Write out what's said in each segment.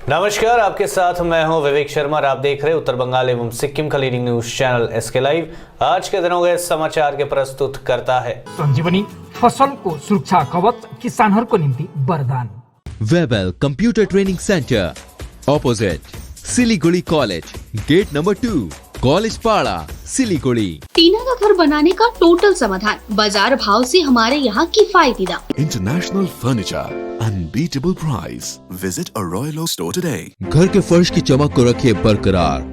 नमस्कार, आपके साथ मैं हूं विवेक शर्मा और आप देख रहे हैं उत्तर बंगाल एवं सिक्किम का leading news channel SK live. आज के दिनों के समाचार के प्रस्तुत करता है संजीवनी फसल को सुरक्षा कवच किसानहरूको निम्ति वरदान। Webel computer training centre opposite Siliguri college, gate number 2, college Para, Siliguri. टीना का घर बनाने का टोटल समाधान, बाजार भाव से हमारे यहाँ किफायती दाम। International Furniture, unbeatable price. Visit a Royal Oak store today. घर के फर्श की चमक को रखिए बरकरार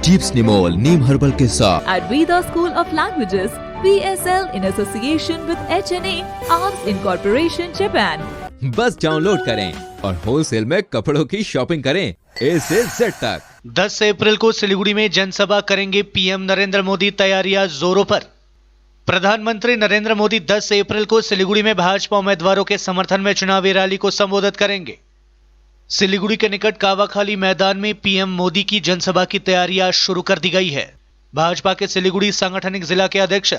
जीप्स निमोल नीम हर्बल के साथ। At Veda School of Languages, VSL in association with HNA, Arms Incorporation, Japan. बस डाउनलोड करें और होलसेल में कपड़ों की शॉपिंग करें A से Z तक। 10 अप्रैल को सिलीगुड़ी में जनसभा करेंगे पीएम नरेंद्र मोदी, तैयारियां जोरों पर। प्रधानमंत्री नरेंद्र मोदी 10 अप्रैल को सिलीगुड़ी में भाजपा उम्मीदवारों के समर्थन में चुनावी रैली को संबोधित करेंगे। सिलीगुड़ी के निकट कावाखाली मैदान में पीएम मोदी की जनसभा की तैयारियां शुरू कर दी गई है। भाजपा के सिलीगुड़ी सांगठनिक जिला के अध्यक्ष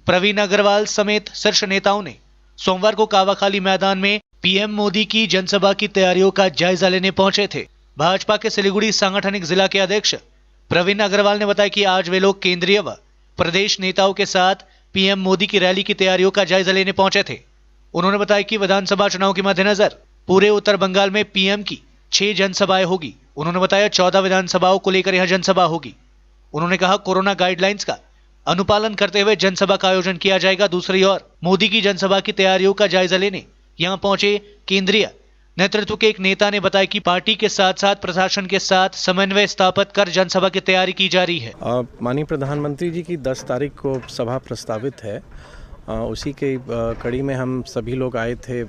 प्रवीण अग्रवाल समेत शीर्ष नेताओं ने सोमवार को कावाखाली मैदान में पीएम मोदी की जनसभा की तैयारियों का जायजा लेने पहुंचे थे। भाजपा के सिलीगुड़ी सांगठनिक जिला के अध्यक्ष प्रवीण अग्रवाल ने बताया कि आज वे लोग केंद्रीय व प्रदेश नेताओं के साथ पीएम मोदी की रैली की तैयारियों का जायजा लेने पहुंचे थे। उन्होंने बताया कि विधानसभा चुनाव के मद्देनजर पूरे उत्तर बंगाल में पीएम की 6 जनसभाएं होगी। उन्होंने बताया 14 विधानसभाओं को लेकर यह जनसभा होगी। उन्होंने कहा कोरोना गाइडलाइंस का अनुपालन करते हुए जनसभा का आयोजन किया जाएगा। दूसरी ओर मोदी की जनसभा की तैयारियों का जायजा लेने यहां पहुंचे केंद्रीय नेतृत्व के एक नेता ने बताया कि पार्टी के साथ साथ प्रशासन के साथ समन्वय स्थापित कर जनसभा की तैयारी की जा रही है। माननीय प्रधानमंत्री जी की 10 तारीख को सभा प्रस्तावित है। उसी के कड़ी में हम सभी लोग आए थे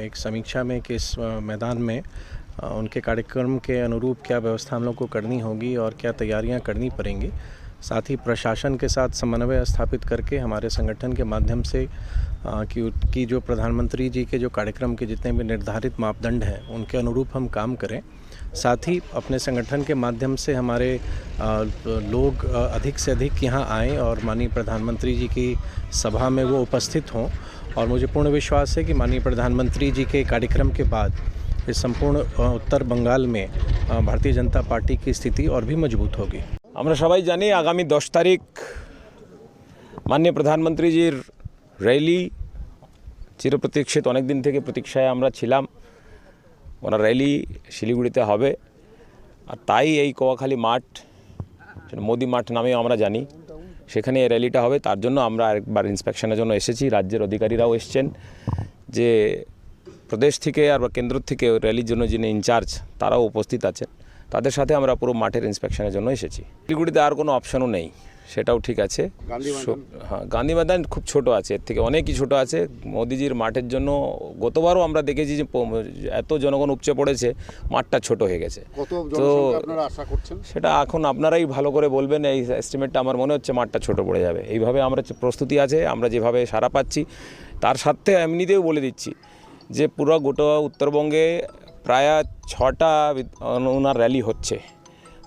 एक समीक्षा में कि इस मैदान में उनके कार्यक्रम के अनुरूप क्या व्यवस्था हम लोग को करनी होगी और क्या तैयारियां करनी पड़ेंगी। साथ ही प्रशासन के साथ समन्वय स्थापित करके हमारे संगठन के माध्यम से कि जो प्रधानमंत्री जी के जो कार्यक्रम के जितने भी निर्धारित मापदंड हैं उनके अनुरूप हम काम करें। साथ ही अपने संगठन के माध्यम से हमारे लोग अधिक से अधिक यहाँ आएँ और माननीय प्रधानमंत्री जी की सभा में वो उपस्थित हों। और मुझे पूर्ण विश्वास है कि माननीय प्रधानमंत्री जी के कार्यक्रम के बाद इस संपूर्ण उत्तर बंगाल में भारतीय जनता पार्टी की स्थिति और भी मजबूत होगी। আমরা সবাই জানি আগামী 10 তারিখ মাননীয় প্রধানমন্ত্রীজির র্যালি চিরপ্রতীক্ষিত, অনেক দিন থেকে প্রতীক্ষায় আমরা ছিলাম। ওনার র্যালি শিলিগুড়িতে হবে আর তাই এই কোয়াখালী মাঠ মোদি মাঠ নামেও আমরা জানি, সেখানে এই র্যালিটা হবে। তার জন্য আমরা আরেকবার ইন্সপেকশনের জন্য এসেছি। রাজ্যের অধিকারীরাও এসেছেন, যে প্রদেশ থেকে আর কেন্দ্র থেকে র্যালির জন্য যিনি ইনচার্জ তারাও উপস্থিত আছেন। তাদের সাথে আমরা পুরো মাঠের ইন্সপেকশনের জন্য এসেছি। শিলিগুড়িতে আর কোনো অপশনও নেই, সেটাও ঠিক আছে। হ্যাঁ, গান্ধী ময়দান খুব ছোট আছে, এর থেকে অনেকই ছোট আছে। মোদিজির মাঠের জন্য গতবারও আমরা দেখেছি যে এত জনগণ উপচে পড়েছে, মাঠটা ছোট হয়ে গেছে। তো সেটা এখন আপনারাই ভালো করে বলবেন। এই এস্টিমেটটা আমার মনে হচ্ছে মাঠটা ছোট পড়ে যাবে। এইভাবে আমরা প্রস্তুতি আছে, আমরা যেভাবে সাড়া পাচ্ছি তার সাথে এমনিতেও বলে দিচ্ছি যে পুরো গোটা উত্তরবঙ্গে প্রায় 6টা ওনার র্যালি হচ্ছে,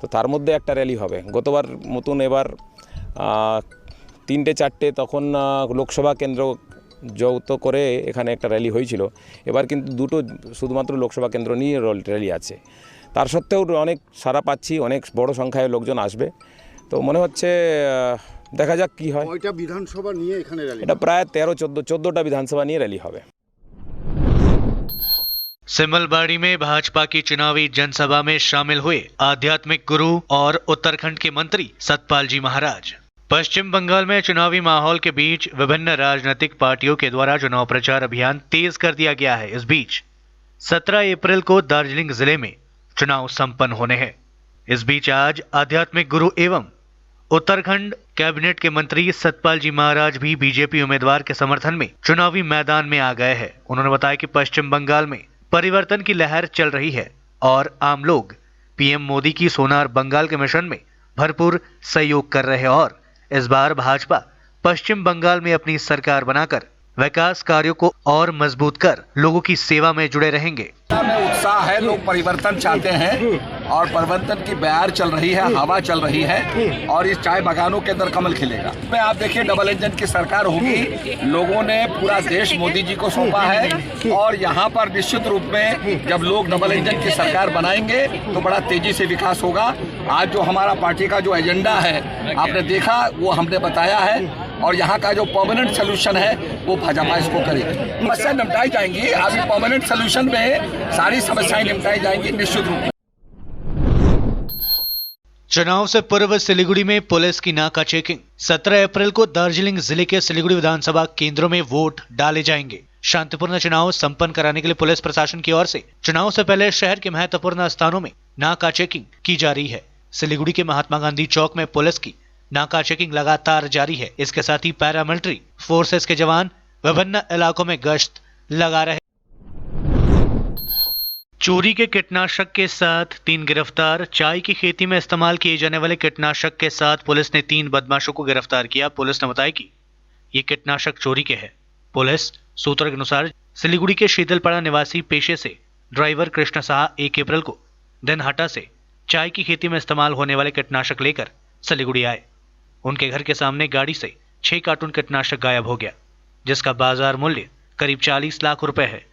তো তার মধ্যে একটা র্যালি হবে। গতবার মতন এবার 3টে 4টে তখন লোকসভা কেন্দ্র যৌথ করে এখানে একটা র্যালি হয়েছিল। এবার কিন্তু 2টো শুধুমাত্র লোকসভা কেন্দ্র নিয়ে র্যালি আছে। তার সত্ত্বেও অনেক সাড়া পাচ্ছি, অনেক বড় সংখ্যায় লোকজন আসবে। তো মনে হচ্ছে দেখা যাক কি হয়। কয়টা বিধানসভা নিয়ে এখানে র্যালি? এটা প্রায় 13-14টা বিধানসভা নিয়ে র্যালি হবে। सिमलबाड़ी में भाजपा की चुनावी जनसभा में शामिल हुए आध्यात्मिक गुरु और उत्तराखंड के मंत्री सतपाल जी महाराज। पश्चिम बंगाल में चुनावी माहौल के बीच विभिन्न राजनीतिक पार्टियों के द्वारा चुनाव प्रचार अभियान तेज कर दिया गया है। इस बीच 17 अप्रैल को दार्जिलिंग जिले में चुनाव संपन्न होने हैं। इस बीच आज आध्यात्मिक गुरु एवं उत्तराखंड कैबिनेट के मंत्री सतपाल जी महाराज भी बीजेपी उम्मीदवार के समर्थन में चुनावी मैदान में आ गए हैं। उन्होंने बताया कि पश्चिम बंगाल में परिवर्तन की लहर चल रही है और आम लोग पीएम मोदी की सोनार बंगाल के मिशन में भरपूर सहयोग कर रहे हैं और इस बार भाजपा पश्चिम बंगाल में अपनी सरकार बनाकर विकास कार्यों को और मजबूत कर लोगों की सेवा में जुड़े रहेंगे। उत्साह है, लोग परिवर्तन चाहते हैं और परिवर्तन की बयार चल रही है, हवा चल रही है और इस चाय बागानों के अंदर कमल खिलेगा। में आप देखिए डबल इंजन की सरकार होगी, लोगों ने पूरा देश मोदी जी को सौंपा है और यहाँ पर निश्चित रूप में जब लोग डबल इंजन की सरकार बनाएंगे तो बड़ा तेजी से विकास होगा। आज जो हमारा पार्टी का जो एजेंडा है आपने देखा, वो हमने बताया है और यहाँ का जो परमानेंट सोल्यूशन है वो भाजपा इसको करेगी। समस्या निपटाई जाएंगी, अभी परमानेंट सोल्यूशन में सारी समस्याएं निपटाई जाएंगी निश्चित रूप में। चुनाव से पूर्व सिलीगुड़ी में पुलिस की नाका चेकिंग। 17 अप्रैल को दार्जिलिंग जिले के सिलीगुड़ी विधानसभा केंद्रों में वोट डाले जाएंगे। शांतिपूर्ण चुनाव संपन्न कराने के लिए पुलिस प्रशासन की ओर से चुनाव से पहले शहर के महत्वपूर्ण स्थानों में नाका चेकिंग की जा रही है। सिलीगुड़ी के महात्मा गांधी चौक में पुलिस की नाका चेकिंग लगातार जारी है। इसके साथ ही पैरामिलिट्री फोर्सेस के जवान विभिन्न इलाकों में गश्त लगा रहे। चोरी के कीटनाशक के साथ 3 गिरफ्तार। चाय की खेती में इस्तेमाल किए जाने वाले कीटनाशक के साथ पुलिस ने 3 बदमाशों को गिरफ्तार किया। पुलिस ने बताया कि ये कीटनाशक चोरी के हैं। पुलिस सूत्रों के अनुसार सिलीगुड़ी के शीतलपाड़ा निवासी पेशे से ड्राइवर कृष्ण साहा 1 अप्रैल को दिनहाटा से चाय की खेती में इस्तेमाल होने वाले कीटनाशक लेकर सिलीगुड़ी आए। उनके घर के सामने गाड़ी से 6 कार्टून कीटनाशक गायब हो गया, जिसका बाजार मूल्य करीब 40 लाख रुपए है।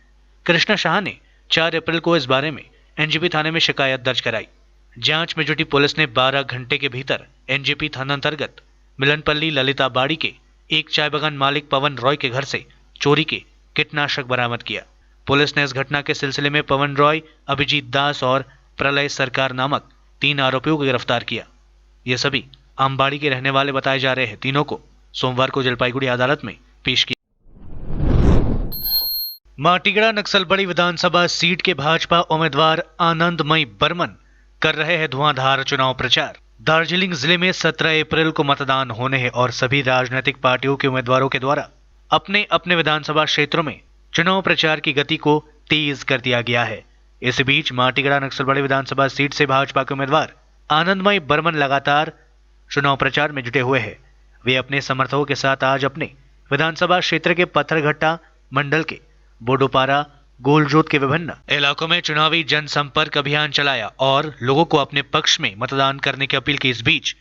कृष्ण शाह ने 4 अप्रैल को इस बारे में एनजेपी थाने में शिकायत दर्ज कराई। जांच में जुटी पुलिस ने 12 घंटे के भीतर एनजेपी थाना अंतर्गत मिलनपल्ली ललिता बाड़ी के एक चाय बागान मालिक पवन रॉय के घर से चोरी के कीटनाशक बरामद किया। पुलिस ने इस घटना के सिलसिले में पवन रॉय, अभिजीत दास और प्रलय सरकार नामक 3 आरोपियों को गिरफ्तार किया। ये सभी आमबाड़ी के रहने वाले बताए जा रहे हैं। तीनों को सोमवार को जलपाईगुड़ी अदालत में पेश किया। माटीगड़ा नक्सलबड़ी विधानसभा सीट के भाजपा उम्मीदवार आनंदमयी बर्मन कर रहे हैं धुआंधार चुनाव प्रचार। दार्जिलिंग जिले में 17 अप्रैल को मतदान होने हैं और सभी राजनीतिक पार्टियों के उम्मीदवारों के द्वारा अपने अपने विधानसभा क्षेत्रों में चुनाव प्रचार की गति को तेज कर दिया गया है। इस बीच माटीगड़ा नक्सलबड़ी विधानसभा सीट से भाजपा के उम्मीदवार आनंदमयी बर्मन लगातार चुनाव प्रचार में जुटे हुए हैं। वे अपने समर्थकों के साथ आज अपने विधानसभा क्षेत्र के पत्थरघट्टा मंडल के बोडोपारा, गोलजोत के विभिन्न इलाकों में चुनावी जनसंपर्क अभियान चलाया और लोगों को अपने पक्ष में मतदान करने की अपील की। इस बीच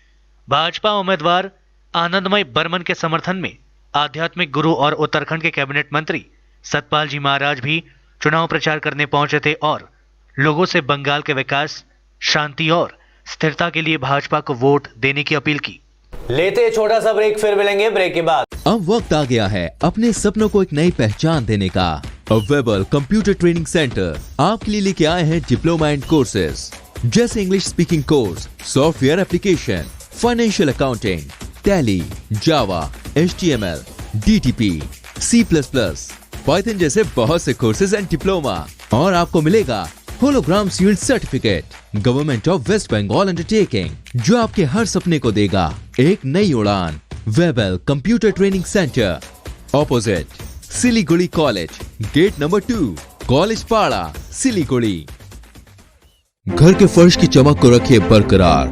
भाजपा उम्मीदवार आनंदमयी बर्मन के समर्थन में आध्यात्मिक गुरु और उत्तराखंड के कैबिनेट मंत्री सतपाल जी महाराज भी चुनाव प्रचार करने पहुंचे थे और लोगों से बंगाल के विकास, शांति और स्थिरता के लिए भाजपा को वोट देने की अपील की। लेते हैं छोटा सा ब्रेक, फिर मिलेंगे ब्रेक के बाद। अब वक्त आ गया है अपने सपनों को एक नई पहचान देने का। वेबल कंप्यूटर ट्रेनिंग सेंटर आपके लिए लेके आए हैं डिप्लोमा एंड कोर्सेज जैसे English speaking course, software application, financial accounting, Tally, Java, HTML, DTP, C++, Python जैसे बहुत से कोर्सेज एंड डिप्लोमा। और आपको मिलेगा hologram sealed certificate government of West Bengal undertaking, जो आपके हर सपने को देगा एक नई उड़ान। Webel computer training centre, opposite Siliguri college, gate number 2, college Para, Siliguri. घर के फर्श की चमक को रखिए बरकरार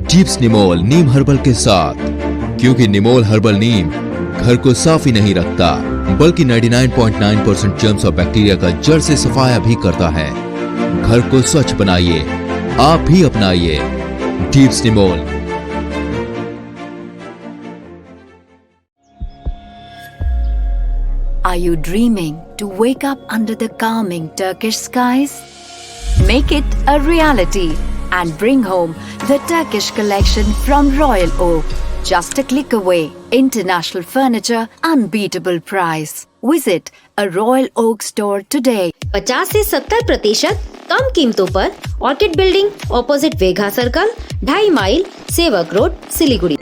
जीप्स निमोल नीम हर्बल के साथ, क्योंकि निमोल हर्बल नीम घर को साफ ही नहीं रखता बल्कि 99.9% जर्म्स और बैक्टीरिया का जड़ से सफाया भी करता है। घर को स्वच्छ बनाइए, आप भी अपनाइए jeeps Nimol. Are you dreaming to wake up under the calming Turkish skies? Make it a reality and bring home the Turkish collection from Royal Oak. Just a click away. International furniture, unbeatable price. Visit a Royal Oak store today. 50 से 70% कम कीमतों पर Orchid building, opposite Vegha circle, 2.5 mile, Sevoke road, Siliguri.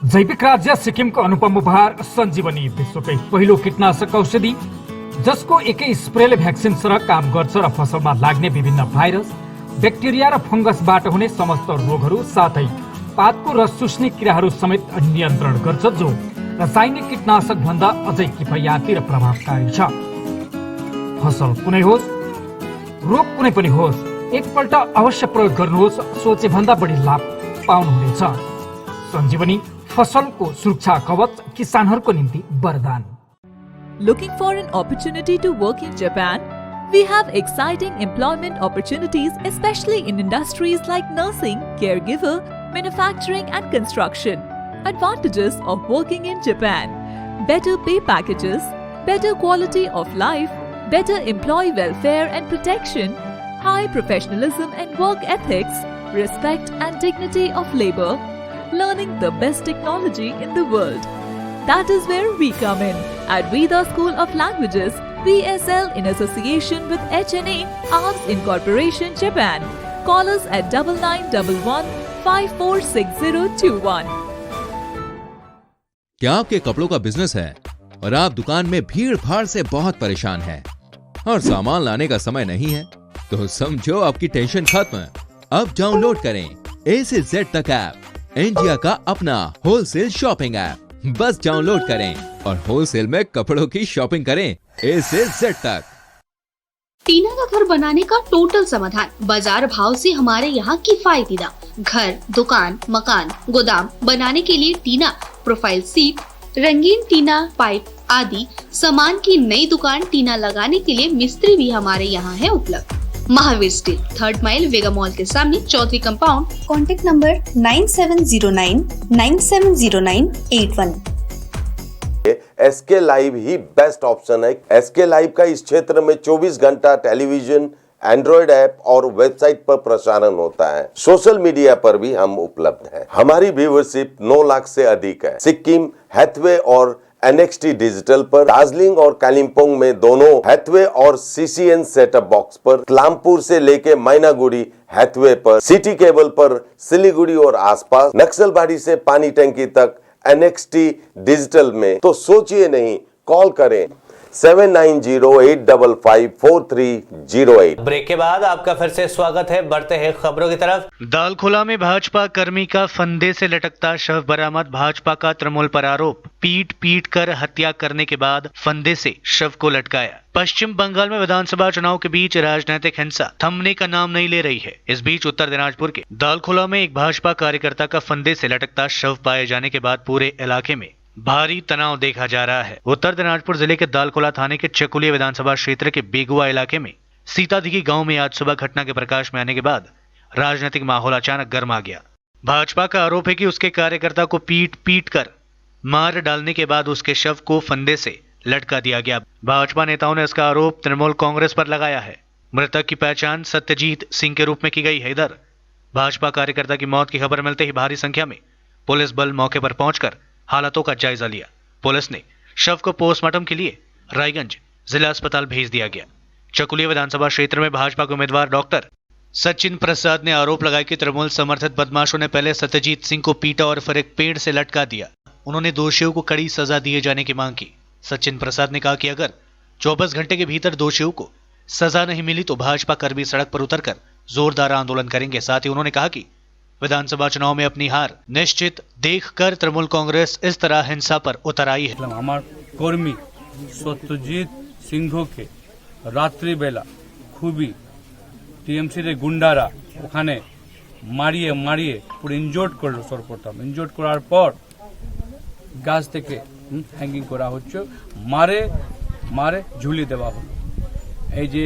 जैविक राज्य सिक्किमको अनुपम उपहार सञ्जीवनी, विश्वकै पहिलो कीटनाशक औषधि जसको एकै स्प्रेले भ्याक्सिन सरह काम गर्छ र फसलमा लाग्ने विभिन्न भाइरस, ब्याक्टेरिया र फंगसबाट हुने समस्त रोगहरू साथै पातको रस चुस्ने किराहरू समेत नियन्त्रण गर्छ, जो रासायनिक कीटनाशक भन्दा अझै किफायती र प्रभावकारी छ। फसल कुनै होस्, रोग कुनै पनि होस्, एकपल्ट अवश्य प्रयोग गर्नुहोस्, सोचे भन्दा बढी लाभ पाउनुहुनेछ। सञ्जीवनी फसलको सुरक्षा कवच, किसानहरूको निम्ति वरदान। Looking for an opportunity to work in Japan? We have exciting employment opportunities, especially in industries like nursing, caregiver, manufacturing and construction. Advantages of working in Japan: better pay packages, better quality of life, better employee welfare and protection, high professionalism and work ethics, respect and dignity of labor, learning the best technology in the world. That is where we come in at Veda School of Languages, VSL, in association with HNA, Arms Incorporation, Japan. Call us at 9911 546021. क्या आपके कपड़ों का business है और आप दुकान में भीड़ भाड़ से बहुत परेशान हैं और सामान लाने का समय नहीं है? तो समझो आपकी टेंशन खत्म। अब डाउनलोड करें A से Z तक ऐप, इंडिया का अपना होलसेल शॉपिंग ऐप। बस डाउनलोड करें और होलसेल में कपड़ों की शॉपिंग करें A से Z तक। टीना का घर बनाने का टोटल समाधान, बाजार भाव से हमारे यहाँ किफायती दाम। घर, दुकान, मकान, गोदाम बनाने के लिए टीना, प्रोफाइल सीट, रंगीन टीना, पाइप आदि सामान की नई दुकान टीना लगाने के लिए मिस्त्री भी हमारे यहाँ है उपलब्ध। Mahavir steel, 3rd mile, Vega mall के सामने, Chaudhary compound. Contact number 9709970981। SK live ही बेस्ट ऑप्शन है। एसके लाइव का इस क्षेत्र में 24 घंटा टेलीविजन, एंड्रॉइड ऐप और वेबसाइट पर प्रसारण होता है। सोशल मीडिया पर भी हम उपलब्ध हैं। हमारी व्यूवरशिप 9 लाख से अधिक है। सिक्किम, हैथवे और NXT डिजिटल पर, दार्जिलिंग और कालिम्पोंग में दोनों हैथवे और CCN सेटअप बॉक्स पर, क्लामपुर से लेके मैनागुड़ी हैथवे पर, सिटी केबल पर, सिलीगुड़ी और आसपास, नक्सलबाड़ी से पानी टंकी तक NXT डिजिटल में। तो सोचिए नहीं, कॉल करें 7908554308। ब्रेक के बाद आपका फिर से स्वागत है। बढ़ते हैं खबरों की तरफ। दालखोला में भाजपा कर्मी का फंदे से लटकता शव बरामद। भाजपा का तृणमूल पर आरोप, पीट कर हत्या करने के बाद फंदे से शव को लटकाया। पश्चिम बंगाल में विधानसभा चुनाव के बीच राजनीतिक हिंसा थमने का नाम नहीं ले रही है। इस बीच उत्तर दिनाजपुर के दालखोला में एक भाजपा कार्यकर्ता का फंदे से लटकता शव पाए जाने के बाद पूरे इलाके में भारी तनाव देखा जा रहा है। उत्तर दिनाजपुर जिले के दालखोला थाने के चकुलिया विधानसभा क्षेत्र के बेगुआ इलाके में सीतादिघी गांव में आज सुबह घटना के प्रकाश में आने के बाद राजनीतिक माहौल अचानक गर्म आ गया। भाजपा का आरोप है कि उसके कार्यकर्ता को पीट कर मार डालने के बाद उसके शव को फंदे से लटका दिया गया। भाजपा नेताओं ने इसका आरोप तृणमूल कांग्रेस पर लगाया है। मृतक की पहचान सत्यजीत सिंह के रूप में की गई है। इधर भाजपा कार्यकर्ता की मौत की खबर मिलते ही भारी संख्या में पुलिस बल मौके पर पहुंचकर हालातों का जायजा लिया। पुलिस ने शव को पोस्टमार्टम के लिए रायगंज जिला अस्पताल भेज दिया गया। चकुलिया विधानसभा क्षेत्र में भाजपा के उम्मीदवार डॉक्टर सचिन प्रसाद ने आरोप लगाया कि तृणमूल समर्थित बदमाशों ने पहले सत्यजीत सिंह को पीटा और फिर एक पेड़ से लटका दिया। उन्होंने दोषियों को कड़ी सजा दिए जाने की मांग की। सचिन प्रसाद ने कहा कि अगर 24 घंटे के भीतर दोषियों को सजा नहीं मिली तो भाजपा कर्मी सड़क पर उतरकर जोरदार आंदोलन करेंगे। साथ ही उन्होंने कहा कि विधानसभा चुनाव में अपनी हार निश्चित देखकर तृणमूल कांग्रेस इस तरह हिंसा पर उतर आई है। हमार कर्मी सत्यजीत सिंह के रात्रि बेला खूबी टीएमसी रे गुंडारा ओखाने मारिए पूरा इंजोर्ड करलो। सर्वप्रथम इंजोर्ड करार पर गाछ থেকে হ্যাঙ্গিং করা হচ্ছে, মারে ঝুলিয়ে দেওয়া হলো। এই যে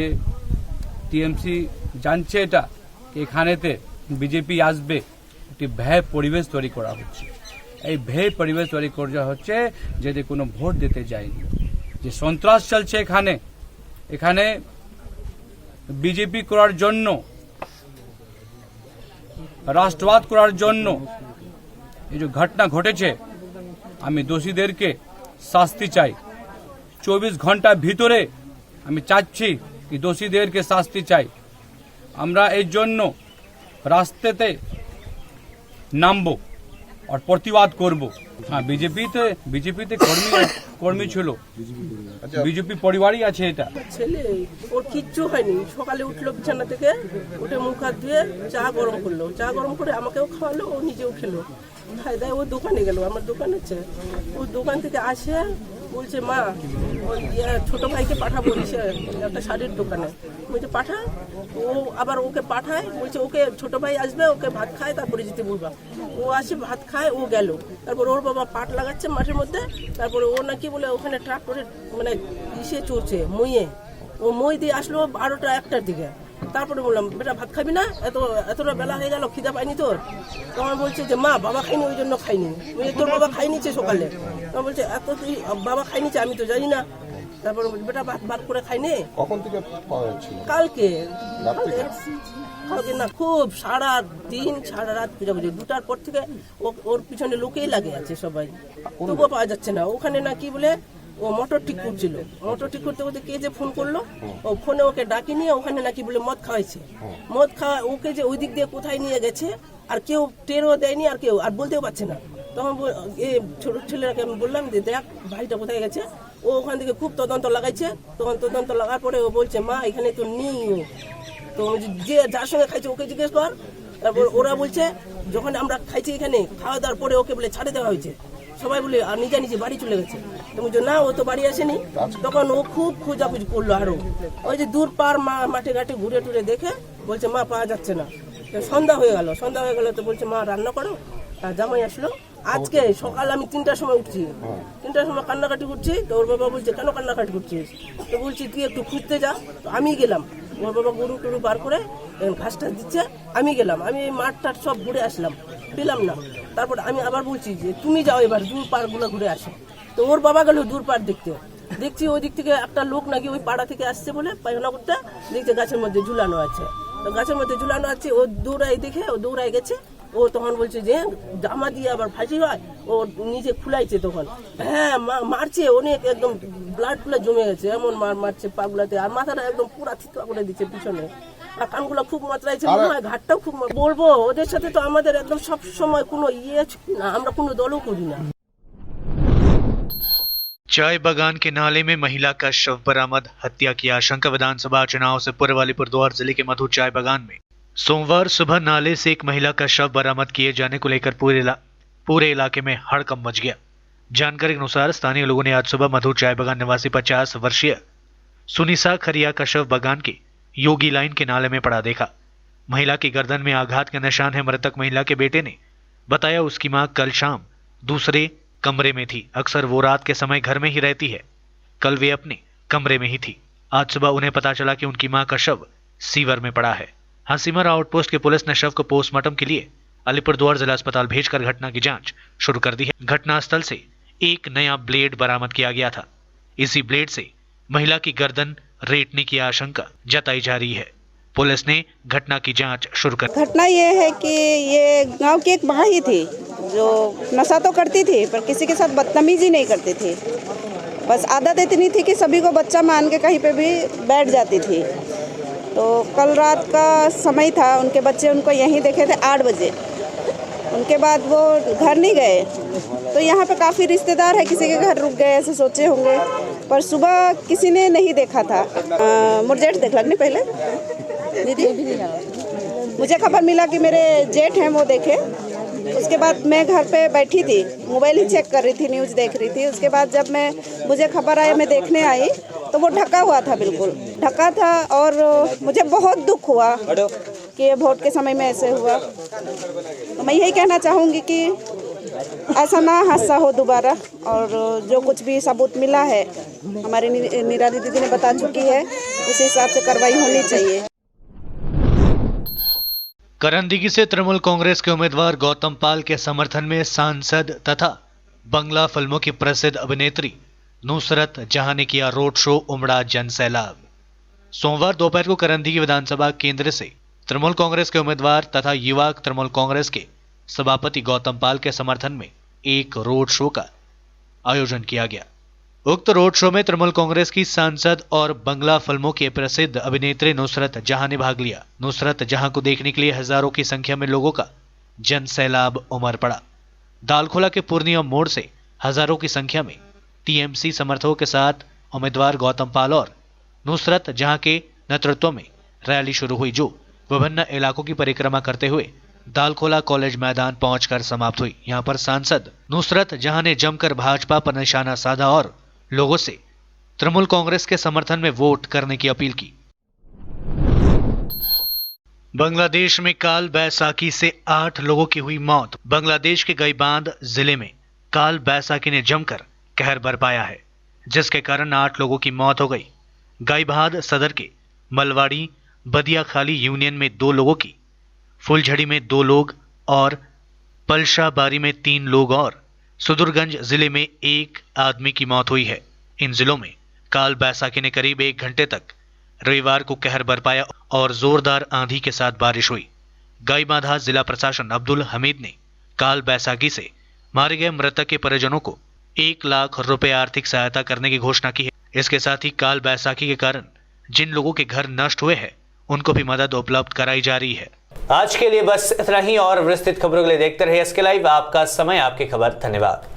টিএমসি জানছে এটা এখানেতে বিজেপি আসবে, একটি ভয় পরিবেশ তৈরি করা হচ্ছে। এই ভয় পরিবেশ তৈরি করা হচ্ছে যদি কোনো ভোট দিতে যায়নি। যে সন্ত্রাস চলছে এখানে বিজেপি করার জন্য, রাষ্ট্রবাদ করার জন্য এই যে ঘটনা ঘটেছে, আমি দোষীদেরকে শাস্তি চাই। 24 ঘন্টার ভিতরে আমি চাচ্ছি কি দোষীদেরকে শাস্তি চাই। আমরা এই জন্য রাস্তাতে নামবো আর প্রতিবাদ করব। হ্যাঁ, বিজেপিতে কর্মী ছিল, বিজেপি পরিবারই আছে। এটা ছেলে ওর কিচ্ছু হয়নি। সকালে উঠলো বিছানা থেকে, উঠে মুখ হাত ধুয়ে চা গরম করলো, চা গরম করে আমাকেও খাওয়ালো, ও নিজেও খেলো। খাই দায় ও দোকানে গেল, আমার দোকান আছে। ও দোকান থেকে আসে বলছে, মা ওই ছোট ভাইকে পাঠাবো একটা শাড়ির দোকানে। বলছে পাঠা। ও আবার ওকে পাঠায়, বলছে ওকে ছোট ভাই আসবে, ওকে ভাত খায় তারপরে যেতে বলবা। ও আসে ভাত খায়, ও গেল। তারপর ওর বাবা পাট লাগাচ্ছে মাঠের মধ্যে। তারপরে ও নাকি বলে ওখানে ট্রাক্টরে মানে ইসে চড়ছে, মুইয়ে ও মই দিয়ে আসলো 12টা 1টার দিকে। তারপরে বললাম বেটা ভাত খাবি না, এতটা বেলা হয়ে গেল, খিদা পাইনি তোর? তখন বলছে যে মা বাবা খাইনি, ওই জন্য খাইনি। তোর বাবা খাইনিছে সকালে। তখন বলছে এত তুই বাবা খাইনিছে, আমি তো জানি না। তারপরে বেটা ভাত করে খাইনি। কখন থেকে পাওয়া যাচ্ছিল? কালকে না, খুব সারা দিন সারা রাত খুঁজাখুঁজি, 2টার পর থেকে ওর পিছনে লোকেই লাগে আছে সবাই, তবুও পাওয়া যাচ্ছে না। ওখানে না কি বলে ও মোটর ঠিক করছিল, মোটর ঠিক করতে করতে কে যে ফোন করলো, ও ফোনে ওকে ডাকি নিয়ে ওখানে নাকি বলে মদ খাওয়াইছে। মদ খাওয়া ওকে যে ওই দিক দিয়ে কোথায় নিয়ে গেছে আর কেউ টেরও দেয়নি, আর কেউ আর বলতেও পারছে না। তখন ছোট ছেলেকে আমি বললাম যে দেখ ভাইটা কোথায় গেছে। ও ওখান থেকে খুব তদন্ত লাগাইছে। তখন তদন্ত লাগার পরে ও বলছে মা এখানে তো নেই ও। তো যে যার সঙ্গে খাইছে ওকে জিজ্ঞেস কর। তারপর ওরা বলছে যখন আমরা খাইছি এখানে, খাওয়া দাওয়ার পরে ওকে বলে ছাড়ে দেওয়া হয়েছে। সবাই বলে আর নিজে নিজে বাড়ি চলে গেছে। তো বলছে না, ও তো বাড়ি আসেনি। তখন ও খুব খোঁজাখুঁজি করলো আরো, ওই যে দূর পার মাঠে ঘাটে ঘুরে টুরে দেখে বলছে মা পাওয়া যাচ্ছে না। সন্ধ্যা হয়ে গেল, তো বলছে মা রান্না করো। আর জামাই আসলো আজকে সকাল, আমি 3টার সময় উঠছি, 3টার সময় কান্নাকাটি করছি। তো ওর বাবা বলছে কেন কান্নাকাটি করছিস? তো বলছি তুই একটু খুঁজতে যা। তো আমি গেলাম, ওর বাবা গরু টরু বার করে ঘাস টাস দিচ্ছে, আমি গেলাম। আমি মাঠ টাট সব ঘুরে আসলাম, পেলাম না। তারপর আমি আবার বলছি যে তুমি যাও এবার দূর পাড়গুলো ঘুরে আসো। তো ওর বাবা গেল দূর পাড় দেখতে। দেখছি ওই দিক থেকে একটা লোক নাকি ওই পাড়া থেকে আসছে বলে পায়খানা করতে, দেখছে গাছের মধ্যে ঝুলানো আছে। তো গাছের মধ্যে ঝুলানো আছে, ও দৌড়াই দেখে ও দৌড়াই গেছে। ও তখন বলছে যে জামা দিয়ে আবার ফাঁসি হয়, ও নিজে খুলাইছে। তখন হ্যাঁ মারছে অনেক, একদম ব্লাড ফুলা জমে গেছে, এমন মারছে পাগুলাতে। আর মাথাটা একদম পুরা চিৎকার করে দিচ্ছে পিছনে, আর কানগুলো খুব মাত্রাইছে, মনে হয় ঘাটটাও খুব। বলবো ওদের সাথে তো আমাদের একদম সব সময় কোনো না, আমরা কোনো দলও করি না। चाय बागान के नाले में महिला का शव बरामद, हत्या की आशंका। विधानसभा चुनाव से पूर्व अलीपुरद्वार जिले के मधु चाय बागान में सोमवार सुबह नाले से एक महिला का शव बरामद किए जाने को लेकर पूरे इलाके में हड़कंप मच गया। जानकारी के अनुसार स्थानीय लोगों ने आज सुबह मधु चाय बागान निवासी 50 वर्षीय सुनीसा खरिया का शव बागान के योगी लाइन के नाले में पड़ा देखा। महिला की गर्दन में आघात के निशान है। मृतक महिला के बेटे ने बताया उसकी मां कल शाम दूसरे कमरे में थी। अक्सर वो रात के समय घर में ही रहती है। कल वे अपने कमरे में ही थी। आज सुबह उन्हें पता चला कि उनकी मां का शव सीवर में पड़ा है। हंसीमर आउटपोस्ट की पुलिस ने शव को पोस्टमार्टम के लिए अलीपुरद्वार जिला अस्पताल भेजकर घटना की जांच शुरू कर दी है। घटनास्थल से एक नया ब्लेड बरामद किया गया था। इसी ब्लेड से महिला की गर्दन रेतने की आशंका जताई जा रही है। पुलिस ने घटना की जांच शुरू कर। घटना ये है कि ये गांव की एक भाई थी जो नशा तो करती थी पर किसी के साथ बदतमीजी नहीं करती थी। बस आदत इतनी थी कि सभी को बच्चा मान के कहीं पे भी बैठ जाती थी। तो कल रात का समय था, उनके बच्चे उनको यहीं देखे थे 8 बजे। उनके बाद वो घर नहीं गए। तो यहाँ पे काफ़ी रिश्तेदार है, किसी के घर रुक गए ऐसे सोचे होंगे, पर सुबह किसी ने नहीं देखा था। मुझे देख लगने पहले दीदी मुझे खबर मिला कि मेरे जेठ हैं वो देखे। उसके बाद मैं घर पे बैठी थी, मोबाइल ही चेक कर रही थी, न्यूज़ देख रही थी। उसके बाद जब मुझे खबर आया, मैं देखने आई तो वो ढका हुआ था, बिल्कुल ढका था। और मुझे बहुत दुख हुआ कि ये वोट के समय में ऐसे हुआ। तो मैं यही कहना चाहूँगी कि ऐसा ना हादसा हो दोबारा। और जो कुछ भी सबूत मिला है हमारी निराली दीदी ने बता चुकी है, उस हिसाब से कार्रवाई होनी चाहिए। करंदीगी से तृणमूल कांग्रेस के उम्मीदवार गौतम पाल के समर्थन में सांसद तथा बंगला फिल्मों की प्रसिद्ध अभिनेत्री नुसरत जहां ने किया रोड शो, उमड़ा जनसैलाब। सोमवार दोपहर को करंदीगी विधानसभा केंद्र से तृणमूल कांग्रेस के उम्मीदवार तथा युवा तृणमूल कांग्रेस के सभापति गौतम पाल के समर्थन में एक रोड शो का आयोजन किया गया। उक्त रोड शो में तृणमूल कांग्रेस की सांसद और बंगला फिल्मों के प्रसिद्ध अभिनेत्री नुसरत जहां ने भाग लिया। नुसरत जहां को देखने के लिए हजारों की संख्या में लोगों का जनसैलाब उमड़ पड़ा। दालखोला के पूर्णिया मोड़ से हजारों की संख्या में टीएमसी समर्थकों के साथ उम्मीदवार गौतम पाल और नुसरत जहां के नेतृत्व में रैली शुरू हुई, जो विभिन्न इलाकों की परिक्रमा करते हुए दालखोला कॉलेज मैदान पहुंचकर समाप्त हुई। यहां पर सांसद नुसरत जहां ने जमकर भाजपा पर निशाना साधा और लोगों से तृणमूल कांग्रेस के समर्थन में वोट करने की अपील की। बांग्लादेश में काल बैसाखी से 8 लोगों की हुई मौत। बांग्लादेश के गाईबांध जिले में काल बैसाखी ने जमकर कहर बरपाया है, जिसके कारण 8 लोगों की मौत हो गई। गायबहाद सदर के मलवाड़ी बदियाखाली यूनियन में 2 लोगों की, फुलझड़ी में 2 लोग और पलशाबारी में 3 लोग और सुदूरगंज जिले में 1 आदमी की मौत हुई है। इन जिलों में काल बैसाखी ने करीब 1 घंटे तक रविवार को कहर बरपाया और जोरदार आंधी के साथ बारिश हुई। गायबाधा जिला प्रशासन अब्दुल हमीद ने काल बैसाखी से मारे गए मृतक के परिजनों को 1 लाख रुपए आर्थिक सहायता करने की घोषणा की है। इसके साथ ही काल बैसाखी के कारण जिन लोगों के घर नष्ट हुए हैं उनको भी मदद उपलब्ध कराई जा रही है। आज के लिए बस इतना ही और विस्तृत खबरों के लिए देखते रहिए एसके लाइव। आपका समय आपकी खबर। धन्यवाद।